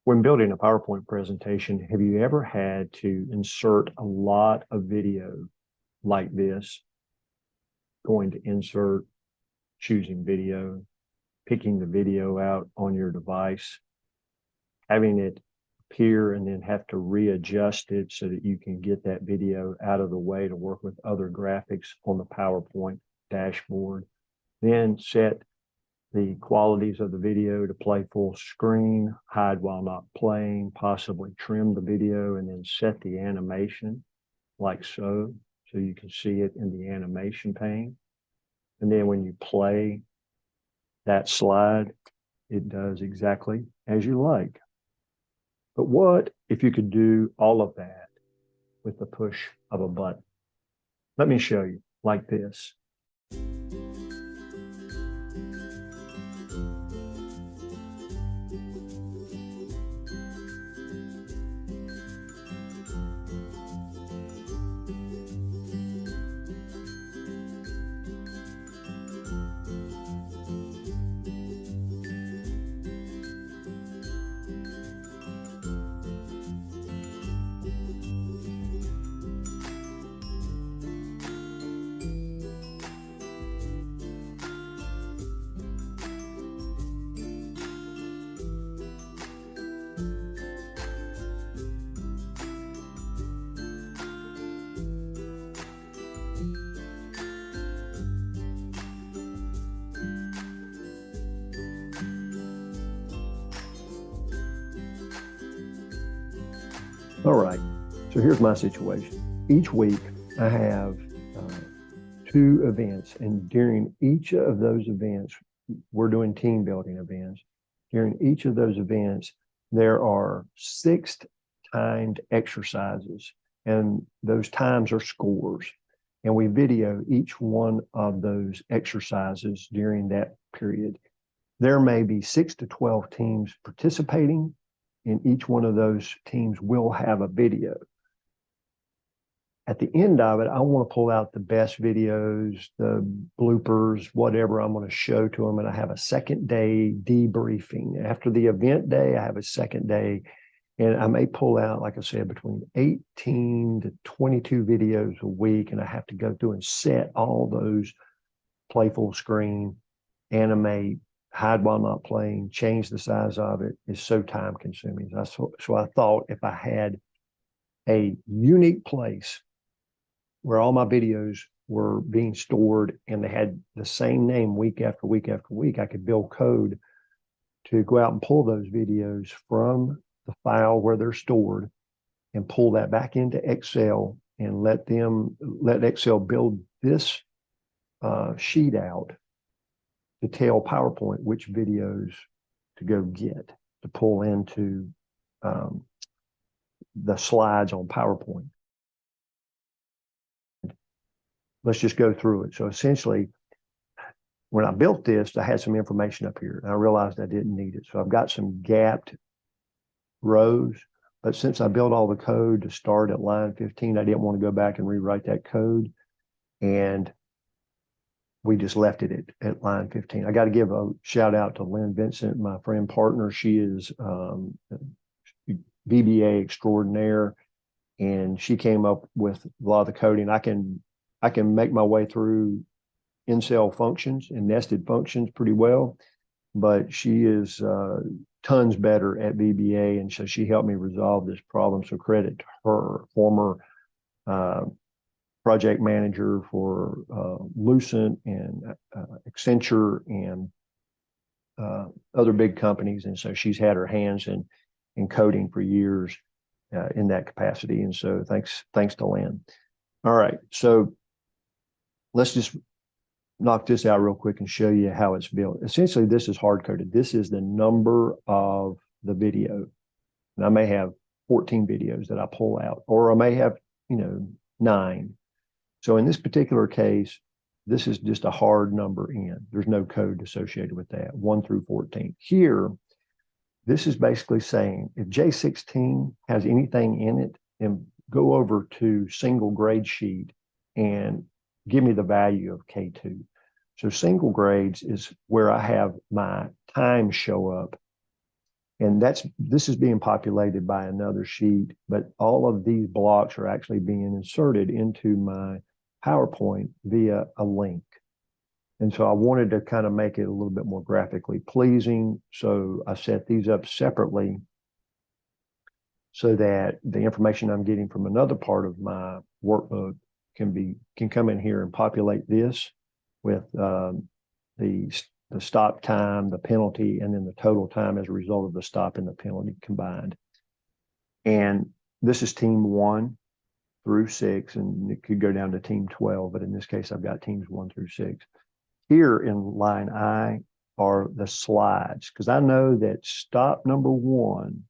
When building a PowerPoint presentation, have you ever had to insert a lot of video like this? Going to insert, choosing video, picking the video out on your device, having it appear and then have to readjust it so that you can get that video out of the way to work with other graphics on the PowerPoint dashboard. Then set the qualities of the video to play full screen, hide while not playing, possibly trim the video, and then set the animation like so you can see it in the animation pane. And then when you play that slide, it does exactly as you like. But what if you could do all of that with the push of a button? Let me show you like this. All right, so here's my situation. Each week I have 2 events, and during each of those events, we're doing team building events. During each of those events, there are 6 timed exercises, and those times are scores. And we video each one of those exercises during that period. There may be 6 to 12 teams participating, and each one of those teams will have a video. At the end of it, I want to pull out the best videos, the bloopers, whatever I'm going to show to them. And I have a second day debriefing. After the event day, I have a second day. And I may pull out, like I said, between 18 to 22 videos a week. And I have to go through and set all those, play full screen, animate, hide while not playing, change the size of it is so time consuming. So I thought if I had a unique place where all my videos were being stored and they had the same name week after week after week, I could build code to go out and pull those videos from the file where they're stored and pull that back into Excel and let Excel build this sheet out to tell PowerPoint which videos to go get, to pull into the slides on PowerPoint. Let's just go through it. So essentially, when I built this, I had some information up here, and I realized I didn't need it. So I've got some gapped rows, but since I built all the code to start at line 15, I didn't want to go back and rewrite that code. And we just left it at line 15. I got to give a shout out to Lynn Vincent, my friend partner. She is VBA extraordinaire, and she came up with a lot of the coding. I can make my way through in-cell functions and nested functions pretty well, but she is tons better at VBA, and so she helped me resolve this problem. So credit to her, former project manager for Lucent and Accenture and other big companies. And so she's had her hands in coding for years in that capacity. And so thanks to Lynn. All right, so let's just knock this out real quick and show you how it's built. Essentially, this is hard-coded. This is the number of the video. And I may have 14 videos that I pull out, or I may have, 9. So in this particular case, this is just a hard number in. There's no code associated with that, 1 through 14. Here, this is basically saying if J16 has anything in it, then go over to single grade sheet and give me the value of K2. So single grades is where I have my time show up. And this is being populated by another sheet, but all of these blocks are actually being inserted into my PowerPoint via a link. And so I wanted to kind of make it a little bit more graphically pleasing. So I set these up separately so that the information I'm getting from another part of my workbook can come in here and populate this with the stop time, the penalty, and then the total time as a result of the stop and the penalty combined. And this is team 1 through 6, and it could go down to team 12, but in this case, I've got teams 1 through 6. Here in line I are the slides, because I know that stop number 1,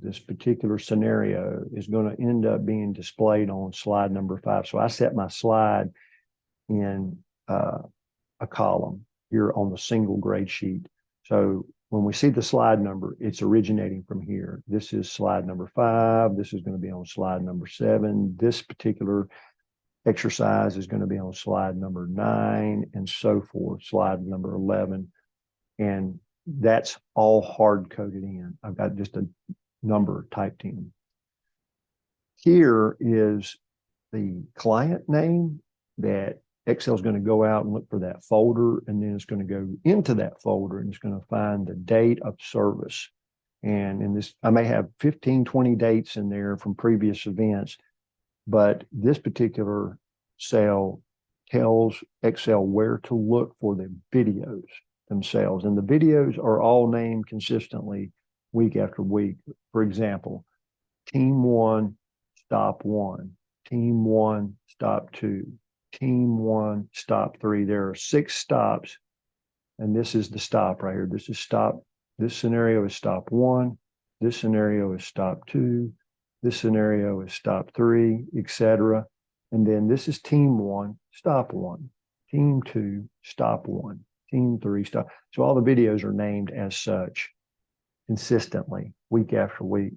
this particular scenario, is going to end up being displayed on slide number 5. So I set my slide in a column here on the single grade sheet. So when we see the slide number, it's originating from here. This is slide number 5. This is going to be on slide number 7. This particular exercise is going to be on slide number 9, and so forth, slide number 11. And that's all hard coded in. I've got just a number typed in. Here is the client name that Excel is going to go out and look for that folder, and then it's going to go into that folder and it's going to find the date of service. And in this, I may have 15, 20 dates in there from previous events, but this particular cell tells Excel where to look for the videos themselves. And the videos are all named consistently week after week. For example, team 1, stop 1, team 1, stop 2, team 1, stop 3. There are 6 stops, and this is the stop right here. This is stop. This scenario is stop 1. This scenario is stop 2. This scenario is stop 3, etc. And then this is team 1, stop 1, team 2, stop 1, team 3, stop. So all the videos are named as such consistently week after week.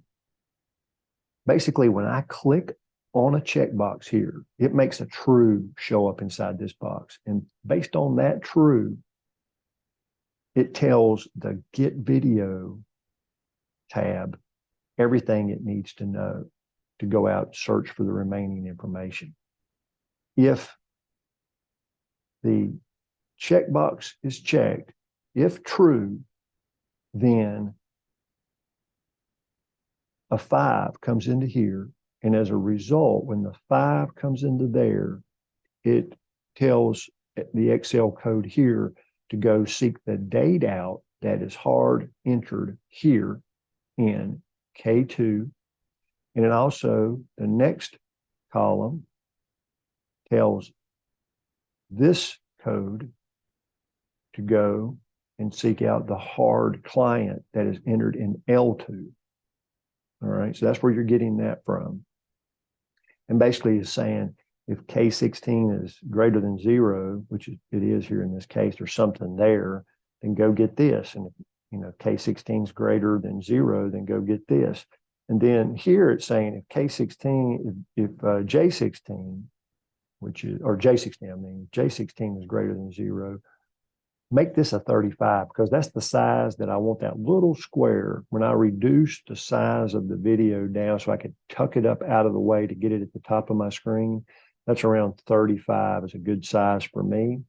Basically, when I click on a checkbox here, it makes a true show up inside this box. And based on that true, it tells the Get Video tab everything it needs to know to go out and search for the remaining information. If the checkbox is checked, if true, then a 5 comes into here. And as a result, when the 5 comes into there, it tells the Excel code here to go seek the date out that is hard entered here in K2. And it also, the next column tells this code to go and seek out the hard client that is entered in L2. All right, so that's where you're getting that from. And basically it's saying if K16 is greater than 0, which it is here in this case, there's something there, then go get this. And if K16 is greater than 0, then go get this. And then here it's saying if K16, if J16, J16 is greater than 0, make this a 35, because that's the size that I want that little square. When I reduce the size of the video down so I could tuck it up out of the way to get it at the top of my screen, that's around 35 is a good size for me.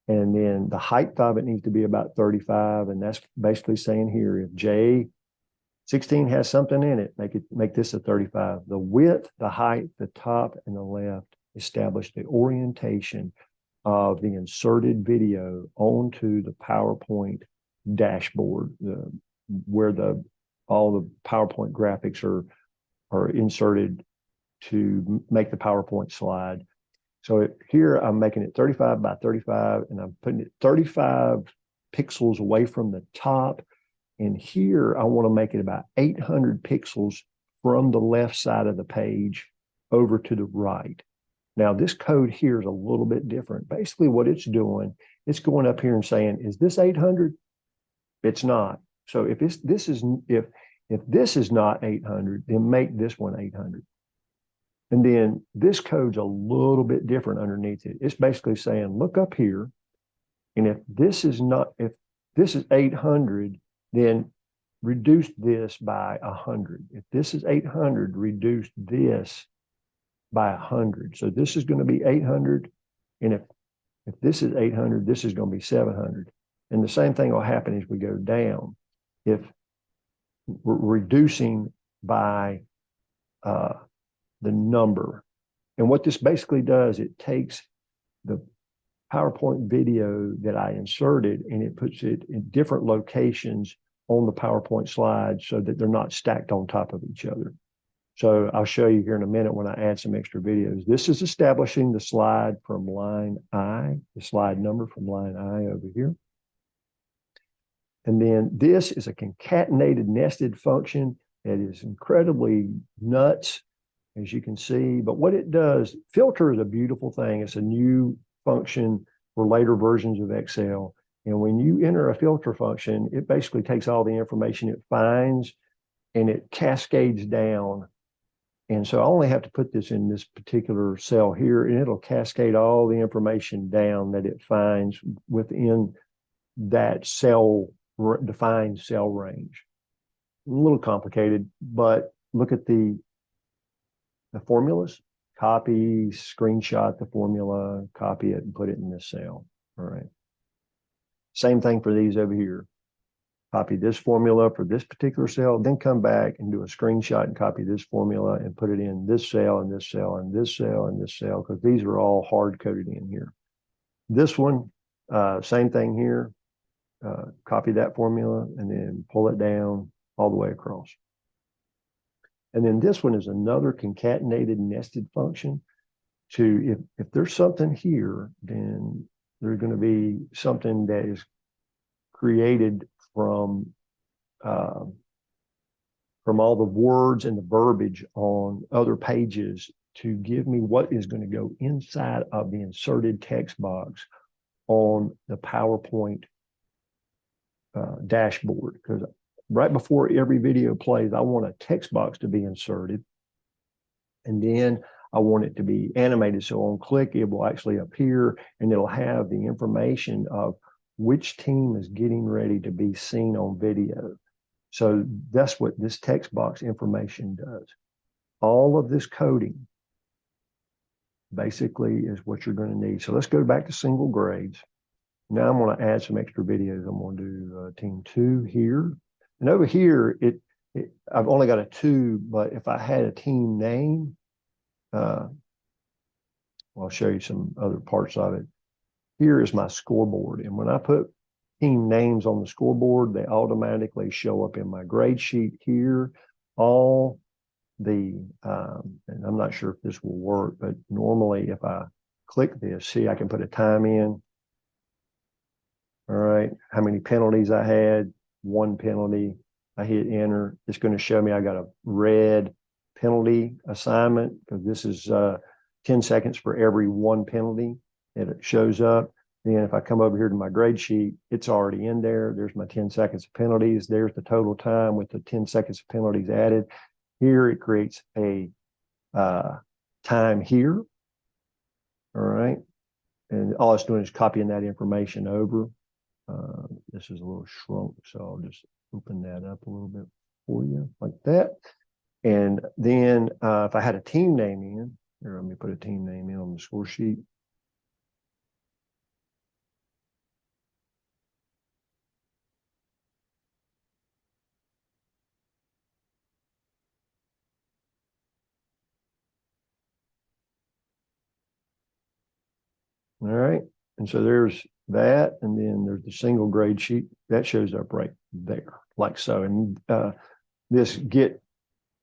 And then the height of it needs to be about 35. And that's basically saying here, if J16 has something in it, make this a 35. The width, the height, the top, and the left establish the orientation of the inserted video onto the PowerPoint dashboard, where all the PowerPoint graphics are inserted to make the PowerPoint slide. So here I'm making it 35 by 35, and I'm putting it 35 pixels away from the top. And here I want to make it about 800 pixels from the left side of the page over to the right. Now, this code here is a little bit different. Basically, what it's doing, it's going up here and saying, is this 800? It's not. So if this is not 800, then make this one 800. And then this code's a little bit different underneath it. It's basically saying, look up here, and if this is 800, then reduce this by 100. If this is 800, reduce this by 100. So this is going to be 800. And if this is 800, this is going to be 700. And the same thing will happen as we go down. If we're reducing by the number. And what this basically does, it takes the PowerPoint video that I inserted and it puts it in different locations on the PowerPoint slides so that they're not stacked on top of each other. So I'll show you here in a minute when I add some extra videos. This is establishing the slide from line I, the slide number from line I over here. And then this is a concatenated nested function that is incredibly nuts, as you can see. But what it does, filter is a beautiful thing. It's a new function for later versions of Excel. And when you enter a filter function, it basically takes all the information it finds and it cascades down. And so I only have to put this in this particular cell here, and it'll cascade all the information down that it finds within that cell, defined cell range. A little complicated, but look at the formulas. Copy, screenshot the formula, copy it, and put it in this cell. All right. Same thing for these over here. Copy this formula for this particular cell, then come back and do a screenshot and copy this formula and put it in this cell and this cell and this cell and this cell, because these are all hard-coded in here. This one, same thing here. Copy that formula and then pull it down all the way across. And then this one is another concatenated nested function. If there's something here, then there's going to be something that is created from all the words and the verbiage on other pages to give me what is going to go inside of the inserted text box on the PowerPoint dashboard. Because right before every video plays, I want a text box to be inserted. And then I want it to be animated. So on click, it will actually appear and it'll have the information of which team is getting ready to be seen on video. So that's what this text box information does. All of this coding basically is what you're going to need. So let's go back to single grades. Now I'm going to add some extra videos. I'm going to do team 2 here. And over here, I've only got a 2, but if I had a team name, I'll show you some other parts of it. Here is my scoreboard. And when I put team names on the scoreboard, they automatically show up in my grade sheet here. All the, and I'm not sure if this will work, but normally if I click this, see, I can put a time in. All right, how many penalties I had, 1 penalty. I hit enter. It's going to show me I got a red penalty assignment because this is 10 seconds for every 1 penalty that it shows up. Then if I come over here to my grade sheet, it's already in there. There's my 10 seconds of penalties. There's the total time with the 10 seconds of penalties added. Here it creates a time here. All right. And all it's doing is copying that information over. This is a little shrunk, so I'll just open that up a little bit for you like that. And then if I had a team name in, here, let me put a team name in on the score sheet. All right. And so there's that. And then there's the single grade sheet that shows up right there, like so. And this get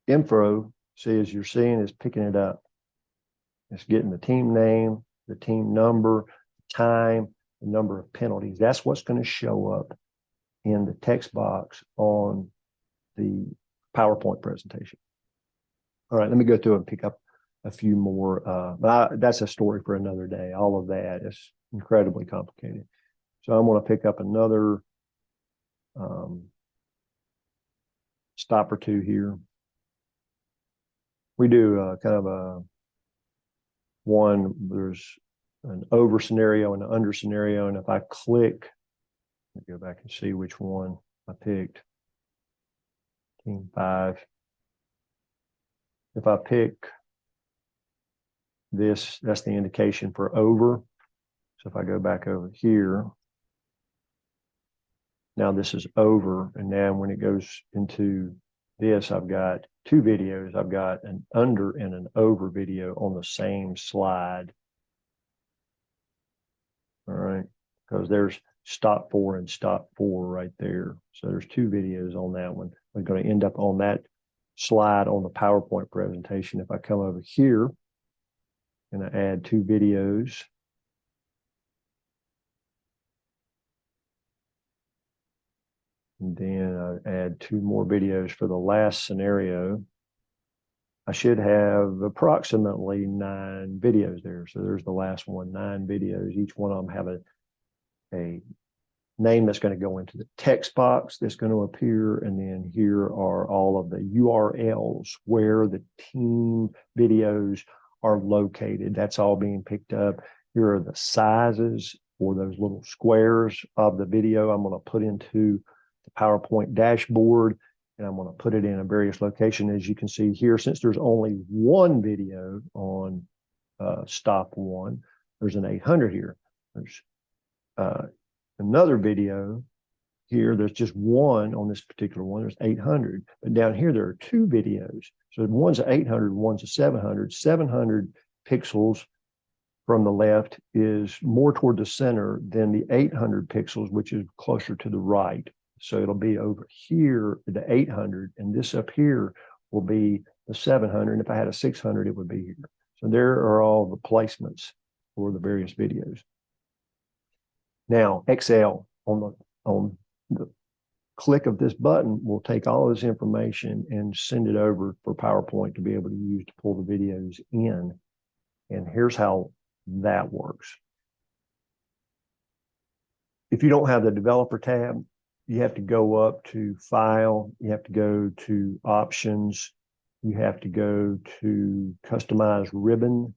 info, see, as you're seeing, is picking it up. It's getting the team name, the team number, time, the number of penalties. That's what's going to show up in the text box on the PowerPoint presentation. All right, let me go through and pick up a few more. But that's a story for another day. All of that is incredibly complicated. So I'm going to pick up another stop or two here. We do kind of a one, there's an over scenario and an under scenario. And if I click, let me go back and see which one I picked. Team 5. If I pick this, that's the indication for over. So if I go back over here, now this is over. And now when it goes into this, I've got two videos. I've got an under and an over video on the same slide. All right, because there's stop 4 and stop 4 right there. So there's two videos on that one. I'm going to end up on that slide on the PowerPoint presentation. If I come over here and I add two videos, and then I add two more videos for the last scenario, I should have approximately 9 videos there. So there's the last one, 9 videos. Each one of them have a name that's going to go into the text box that's going to appear. And then here are all of the URLs where the team videos are located. That's all being picked up. Here are the sizes for those little squares of the video I'm going to put into the PowerPoint dashboard, and I'm going to put it in a various location. As you can see here, since there's only one video on stop 1, there's an 800 here. There's another video here. There's just one on this particular one. There's 800. But down here, there are two videos. So one's a 800, one's a 700. 700 pixels from the left is more toward the center than the 800 pixels, which is closer to the right. So it'll be over here, the 800, and this up here will be the 700. And if I had a 600, it would be here. So there are all the placements for the various videos. Now, Excel on the click of this button will take all this information and send it over for PowerPoint to be able to use to pull the videos in. And here's how that works. If you don't have the developer tab, you have to go up to File, you have to go to Options, you have to go to Customize Ribbon,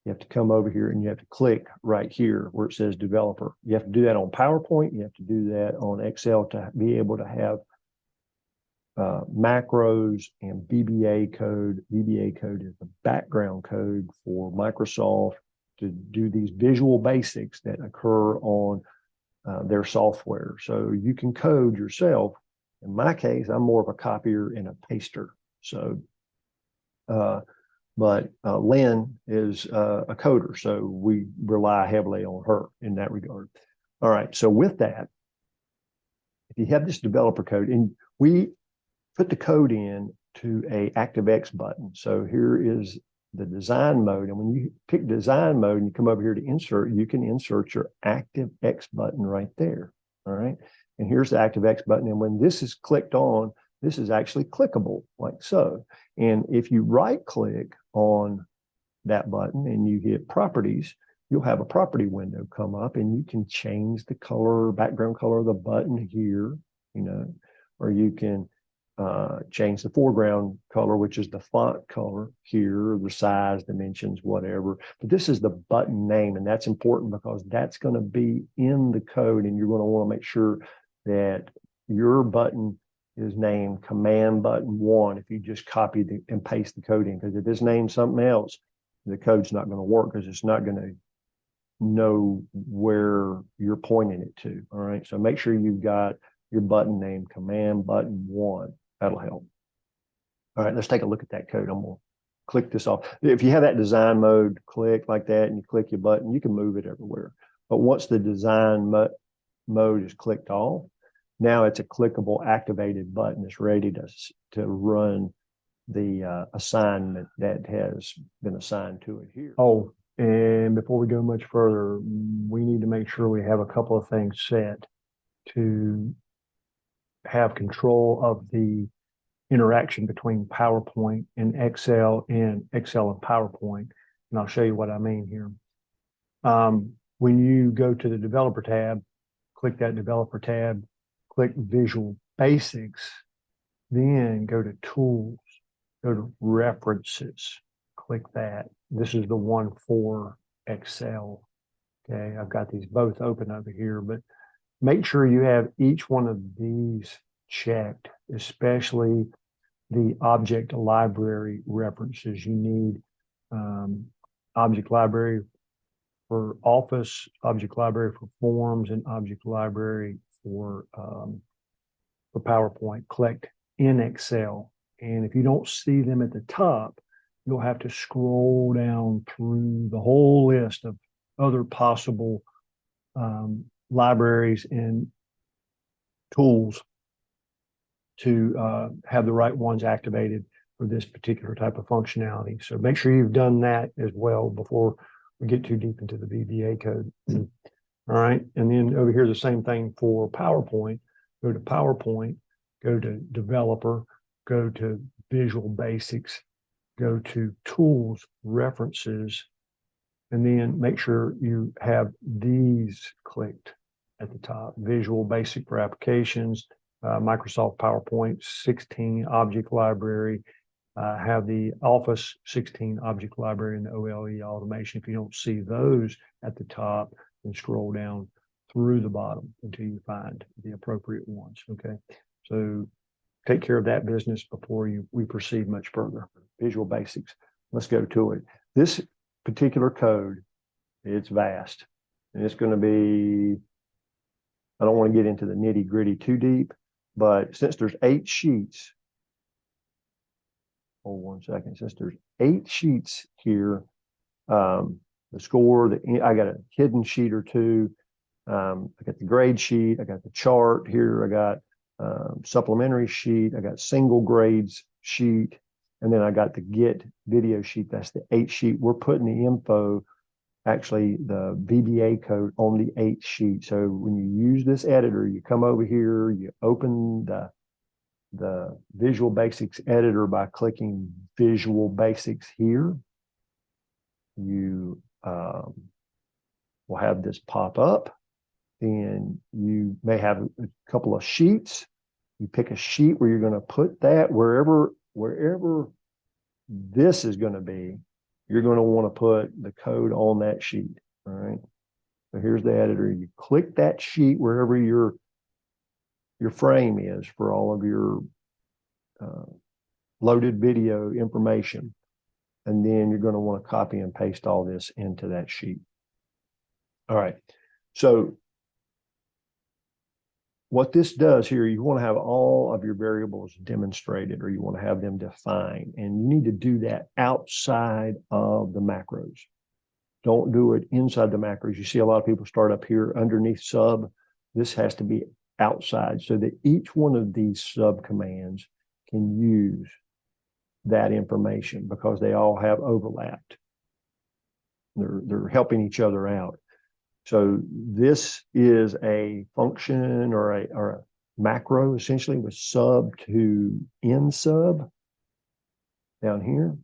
you have to come over here and you have to click right here where it says Developer. You have to do that on PowerPoint, you have to do that on Excel to be able to have macros and VBA code. VBA code is the background code for Microsoft to do these visual basics that occur on their software. So you can code yourself. In my case, I'm more of a copier and a paster. So, but Lynn is a coder, so we rely heavily on her in that regard. All right, so with that, if you have this developer code, and we put the code in to a ActiveX button. So here is the design mode. And when you pick design mode and you come over here to insert, you can insert your ActiveX button right there. All right. And here's the ActiveX button. And when this is clicked on, this is actually clickable like so. And if you right click on that button and you hit properties, you'll have a property window come up and you can change the color, background color of the button here, you know, or you can change the foreground color, which is the font color here, the size, dimensions, whatever. But this is the button name, and that's important because that's going to be in the code, and you're going to want to make sure that your button is named Command Button 1 if you just copy and paste the code in, because if it's named something else, the code's not going to work because it's not going to know where you're pointing it to. All right, so make sure you've got your button name Command Button 1. That'll help. All right, let's take a look at that code. I'm going to click this off. If you have that design mode, click like that, and you click your button, you can move it everywhere. But once the design mode is clicked off, now it's a clickable activated button. It's ready to run the assignment that has been assigned to it here. Oh, and before we go much further, we need to make sure we have a couple of things set to have control of the interaction between PowerPoint and Excel and PowerPoint. And I'll show you what I mean here. When you go to the developer tab, click that developer tab, click Visual Basics, then go to Tools, go to References, click that. This is the one for Excel. Okay, I've got these both open over here, but make sure you have each one of these checked, especially the object library references. You need object library for Office, object library for Forms, and object library for PowerPoint, collect in Excel. And if you don't see them at the top, you'll have to scroll down through the whole list of other possible libraries and tools to have the right ones activated for this particular type of functionality. So make sure you've done that as well before we get too deep into the VBA code. All right. And then over here, the same thing for PowerPoint. Go to PowerPoint, go to Developer, go to Visual Basics, go to Tools, References, and then make sure you have these clicked at the top. Visual Basic for Applications, Microsoft PowerPoint 16 Object Library, have the Office 16 Object Library and the OLE Automation. If you don't see those at the top, then scroll down through the bottom until you find the appropriate ones, okay? So take care of that business before we proceed much further. Visual Basics, let's go to it. This particular code, it's vast. And it's going to be, I don't want to get into the nitty gritty too deep, but since there's 8 sheets, hold 1 second, since there's 8 sheets here, the score, I got a hidden sheet or 2, I got the grade sheet, I got the chart here, I got supplementary sheet, I got single grades sheet, and then I got the get video sheet. That's the 8 sheet. We're putting the info, actually the VBA code, on the 8 sheet. So when you use this editor, you come over here, you open the Visual Basics editor by clicking Visual Basics here. You will have this pop up, and you may have a couple of sheets. You pick a sheet where you're going to put that wherever this is going to be. You're going to want to put the code on that sheet. All right. So here's the editor. You click that sheet wherever your frame is for all of your loaded video information. And then you're going to want to copy and paste all this into that sheet. All right. So what this does here, you want to have all of your variables demonstrated, or you want to have them defined, and you need to do that outside of the macros. Don't do it inside the macros. You see a lot of people start up here underneath sub. This has to be outside so that each one of these sub commands can use that information because they all have overlapped. They're helping each other out. So this is a function or a macro essentially with sub to in sub down here.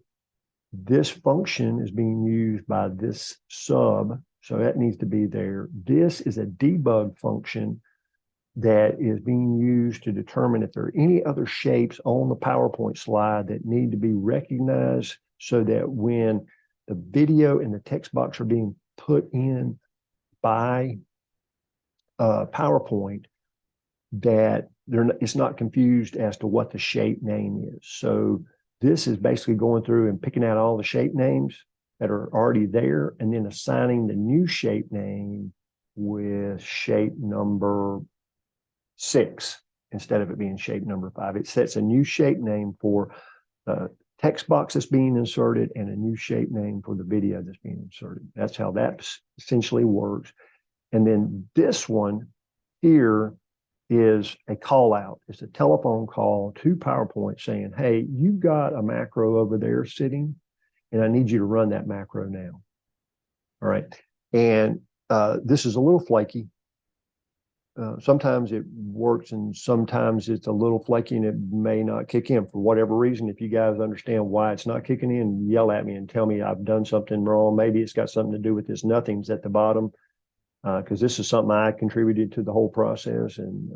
This function is being used by this sub, so that needs to be there. This is a debug function that is being used to determine if there are any other shapes on the PowerPoint slide that need to be recognized so that when the video and the text box are being put in by PowerPoint, that it's not confused as to what the shape name is. So this is basically going through and picking out all the shape names that are already there and then assigning the new shape name with shape number 6 instead of it being shape number 5. It sets a new shape name for the text box that's being inserted and a new shape name for the video that's being inserted. That's how that essentially works. And then this one here is a call out. It's a telephone call to PowerPoint saying, hey, you've got a macro over there sitting, and I need you to run that macro now. All right. And this is a little flaky. Sometimes it works and sometimes it's a little flaky and it may not kick in for whatever reason. If you guys understand why it's not kicking in, yell at me and tell me I've done something wrong. Maybe it's got something to do with this nothings at the bottom, because this is something I contributed to the whole process and,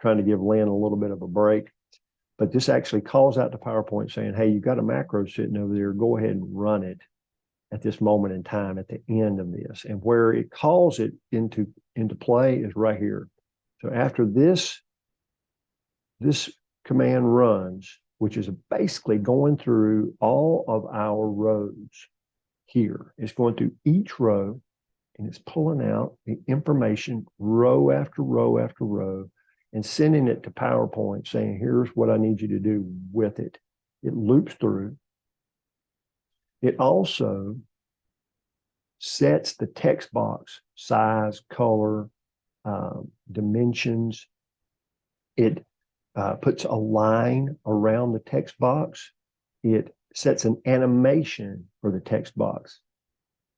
trying to give Lynn a little bit of a break. But this actually calls out to PowerPoint saying, hey, you've got a macro sitting over there. Go ahead and run it at this moment in time at the end of this. And where it calls it into play is right here. So after this command runs, which is basically going through all of our rows here. It's going through each row and it's pulling out the information row after row after row and sending it to PowerPoint saying, here's what I need you to do with it. It loops through. It also sets the text box size, color, dimensions. It puts a line around the text box. It sets an animation for the text box.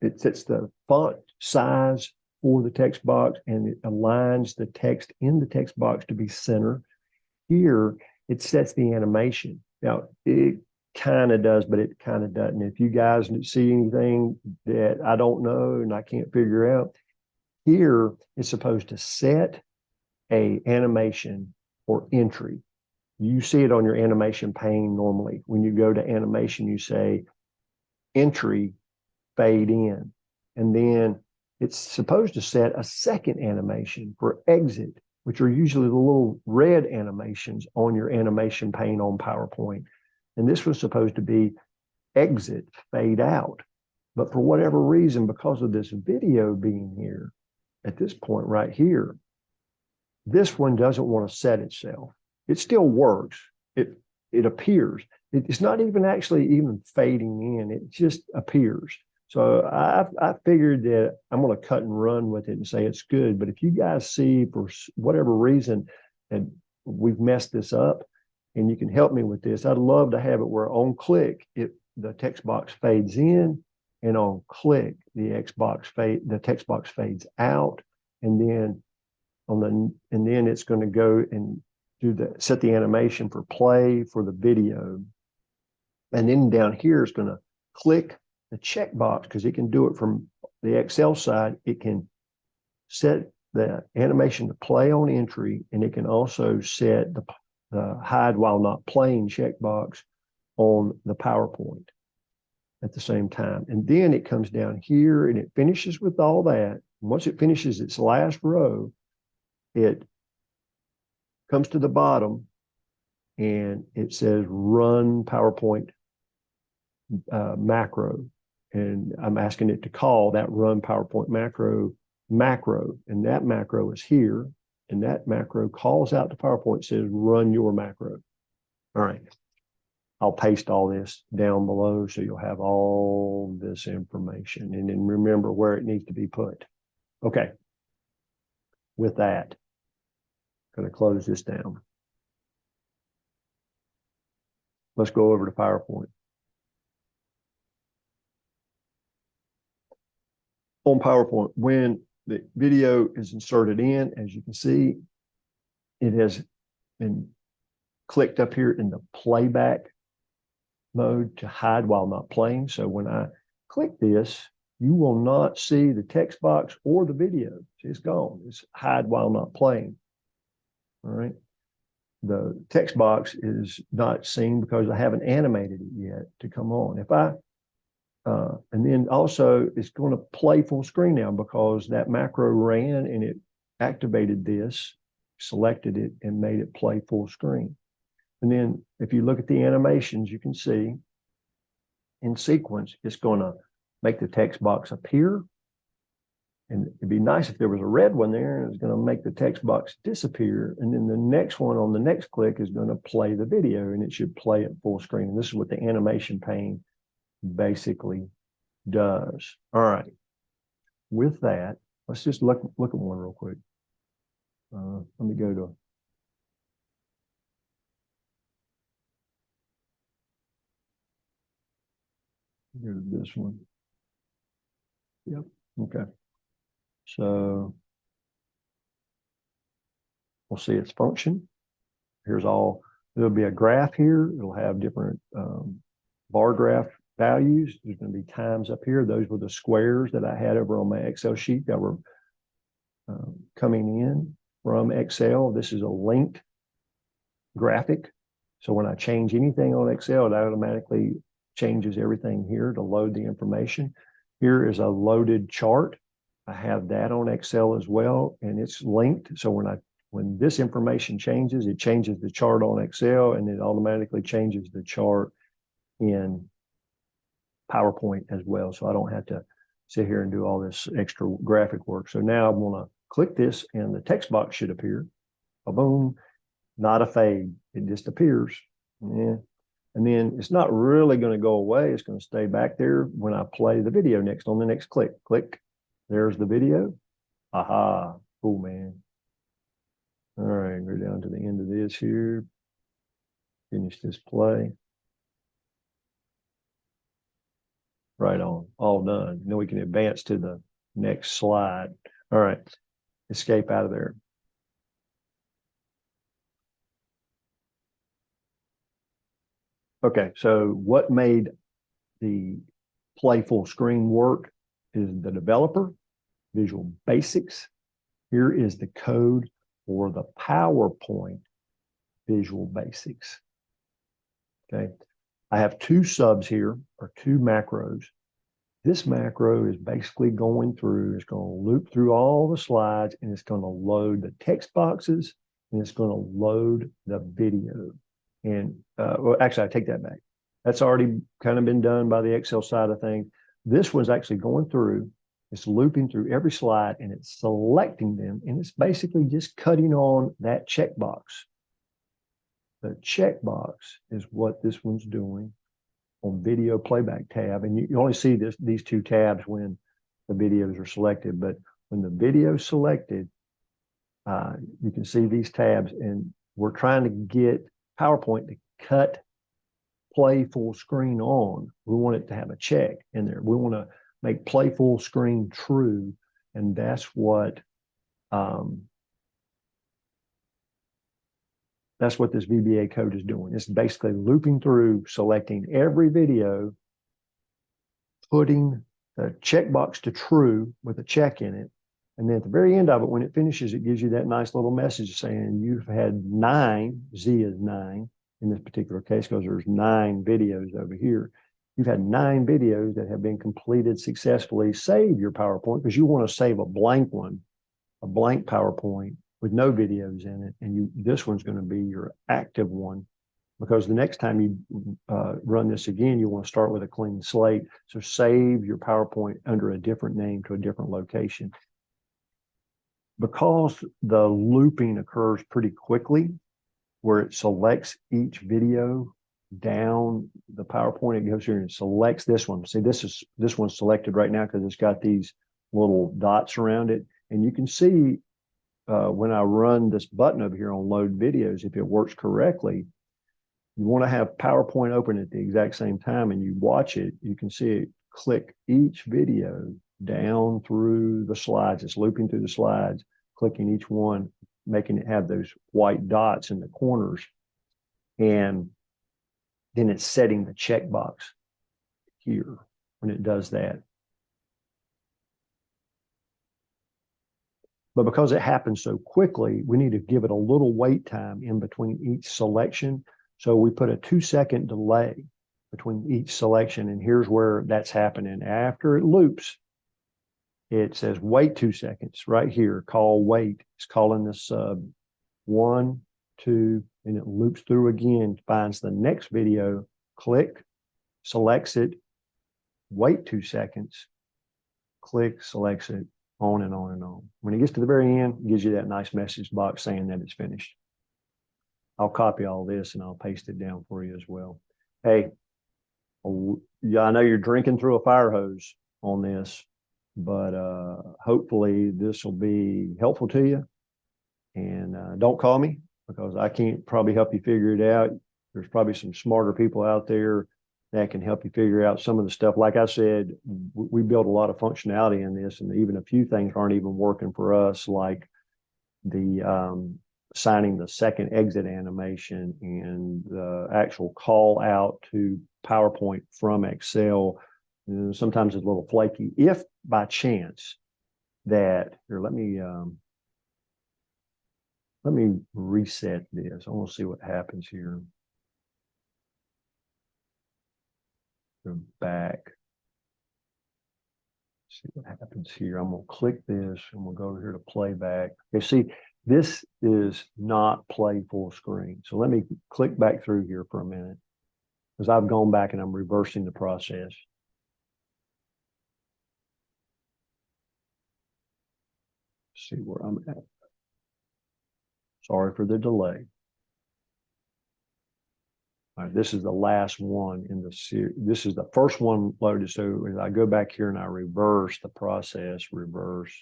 It sets the font size for the text box, and it aligns the text in the text box to be center. Here, it sets the animation. Now, it kind of does, but it kind of doesn't. If you guys see anything that I don't know and I can't figure out, here it's supposed to set a animation or entry. You see it on your animation pane normally. When you go to animation, you say entry, fade in. And then it's supposed to set a second animation for exit, which are usually the little red animations on your animation pane on PowerPoint. And this was supposed to be exit, fade out. But for whatever reason, because of this video being here, at this point right here, this one doesn't want to set itself. It still works. It appears. It's not even actually even fading in. It just appears. So I figured that I'm going to cut and run with it and say it's good. But if you guys see for whatever reason that we've messed this up and you can help me with this, I'd love to have it where on click, the text box fades in, and on click, the text box fades out. And then it's going to go and set the animation for play for the video. And then down here, it's going to click the checkbox because it can do it from the Excel side. It can set the animation to play on entry, and it can also set the hide while not playing checkbox on the PowerPoint at the same time. And then it comes down here and it finishes with all that. And once it finishes its last row, it comes to the bottom and it says run PowerPoint macro. And I'm asking it to call that run PowerPoint macro. And that macro is here. And that macro calls out to PowerPoint, says run your macro. All right. I'll paste all this down below so you'll have all this information. And then remember where it needs to be put. Okay. With that, I'm going to close this down. Let's go over to PowerPoint. On PowerPoint, when the video is inserted in, as you can see, it has been clicked up here in the playback mode to hide while not playing. So when I click this, you will not see the text box or the video. It's gone. It's hide while not playing. All right. The text box is not seen because I haven't animated it yet to come on. And then also it's going to play full screen now because that macro ran and it activated this, selected it, and made it play full screen. And then if you look at the animations, you can see in sequence, it's going to make the text box appear. And it'd be nice if there was a red one there, and it's going to make the text box disappear. And then the next one on the next click is going to play the video, and it should play at full screen. And this is what the animation pane basically does. All right. With that, let's just look at one real quick. Let me go to this one. Yep. Okay. So we'll see its function. There'll be a graph here. It'll have different bar graph values. There's going to be times up here. Those were the squares that I had over on my Excel sheet that were coming in from Excel. This is a linked graphic. So when I change anything on Excel, it automatically changes everything here to load the information. Here is a loaded chart. I have that on Excel as well, and it's linked. So when when this information changes, it changes the chart on Excel, and it automatically changes the chart in PowerPoint as well. So I don't have to sit here and do all this extra graphic work. So now I'm going to click this and the text box should appear. Boom, not a fade. It just appears. Yeah. And then it's not really going to go away. It's going to stay back there when I play the video next on the next click. Click. There's the video. Aha. Cool, man. All right, go down to the end of this here. Finish this play. Right on. All done. Then we can advance to the next slide. All right. Escape out of there. Okay, so what made the play full screen work is the developer, Visual Basics. Here is the code for the PowerPoint Visual Basics. Okay, I have two subs here, or two macros. This macro is basically going through, it's going to loop through all the slides, and it's going to load the text boxes, and it's going to load the video. And well, actually, I take that back. That's already kind of been done by the Excel side of things. This one's actually going through, it's looping through every slide, and it's selecting them, and it's basically just cutting on that checkbox. The checkbox is what this one's doing on video playback tab. And you only see these two tabs when the videos are selected. But when the video is selected, you can see these tabs, and we're trying to get PowerPoint to cut play full screen on. We want it to have a check in there. We want to make play full screen true. And that's what this VBA code is doing. It's basically looping through, selecting every video, putting the checkbox to true with a check in it. And then at the very end of it, when it finishes, it gives you that nice little message saying you've had 9, Z is 9 in this particular case, because there's 9 videos over here. You've had 9 videos that have been completed successfully. Save your PowerPoint, because you want to save a blank one, a blank PowerPoint with no videos in it. And this one's going to be your active one, because the next time you run this again, you want to start with a clean slate. So save your PowerPoint under a different name to a different location. Because the looping occurs pretty quickly, where it selects each video down the PowerPoint, it goes here and selects this one. See, this one's selected right now because it's got these little dots around it. And you can see when I run this button over here on load videos, if it works correctly, you want to have PowerPoint open at the exact same time, and you watch it, you can see it click each video down through the slides. It's looping through the slides, clicking each one, making it have those white dots in the corners. And then it's setting the checkbox here when it does that. But because it happens so quickly, we need to give it a little wait time in between each selection. So we put a 2-second delay between each selection. And here's where that's happening. After it loops, it says wait 2 seconds right here, call wait. It's calling this sub 1, 2, and it loops through again, finds the next video, click, selects it, wait 2 seconds, click, selects it, on and on and on. When it gets to the very end, it gives you that nice message box saying that it's finished. I'll copy all this and I'll paste it down for you as well. Hey, yeah, I know you're drinking through a fire hose on this, but hopefully this will be helpful to you. And don't call me, because I can't probably help you figure it out. There's probably some smarter people out there that can help you figure out some of the stuff. Like I said, we built a lot of functionality in this, and even a few things aren't even working for us, like the signing the second exit animation and the actual call out to PowerPoint from Excel. Sometimes it's a little flaky. If by chance that, here, let me reset this. I want to see what happens here. Go back. See what happens here. I'm going to click this and we'll go over here to playback. Okay, see, This is not play full screen. So let me click back through here for a minute, because I've gone back and I'm reversing the process. See where I'm at. Sorry for the delay. All right, this is the last one in the series. This is the first one loaded. So as I go back here and I reverse the process, reverse.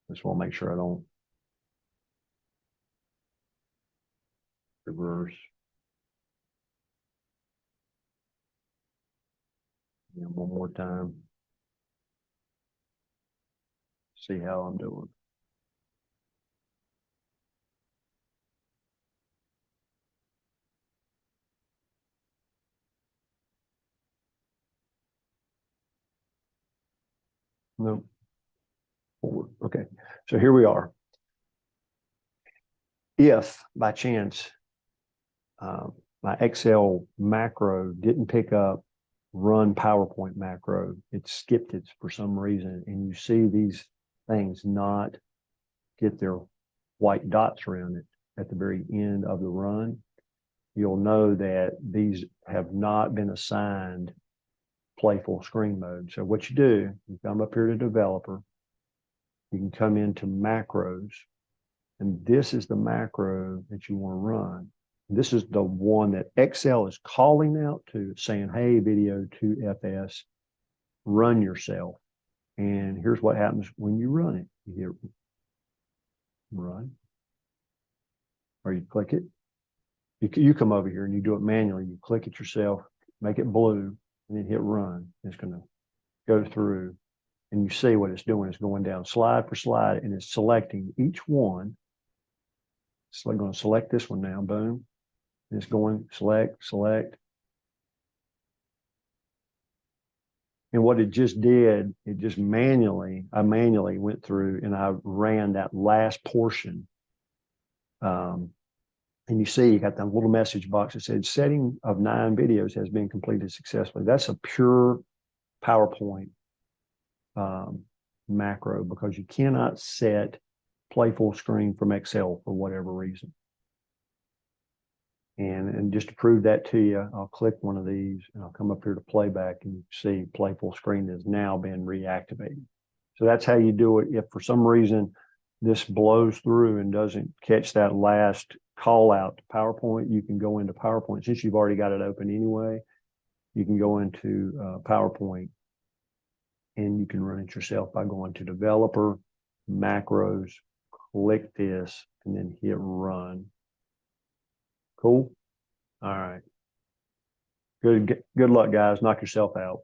Just want to make sure I don't reverse. One more time. See how I'm doing. Nope. Forward. Okay. So here we are. If by chance my Excel macro didn't pick up run PowerPoint macro, it skipped it for some reason, and you see these things not get their white dots around it at the very end of the run, you'll know that these have not been assigned play full screen mode. So what you do, you come up here to developer, you can come into macros, and this is the macro that you want to run. This is the one that Excel is calling out to, saying, hey, video 2FS, run yourself. And here's what happens when you run it. You hit run, or you click it. You come over here and you do it manually. You click it yourself, make it blue, and then hit run. It's going to go through, and you see what it's doing. It's going down slide for slide, and it's selecting each one. So I'm going to select this one now, boom. And it's going select. And what it just did, it just I manually went through and I ran that last portion. And you see, you got that little message box that said setting of 9 videos has been completed successfully. That's a pure PowerPoint macro, because you cannot set play full screen from Excel for whatever reason. And just to prove that to you, I'll click one of these and I'll come up here to playback, and you see play full screen has now been reactivated. So that's how you do it. If for some reason this blows through and doesn't catch that last call out to PowerPoint, you can go into PowerPoint. Since you've already got it open anyway, you can go into PowerPoint and you can run it yourself by going to developer, macros, click this, and then hit run. Cool. All right. Good luck, guys. Knock yourself out.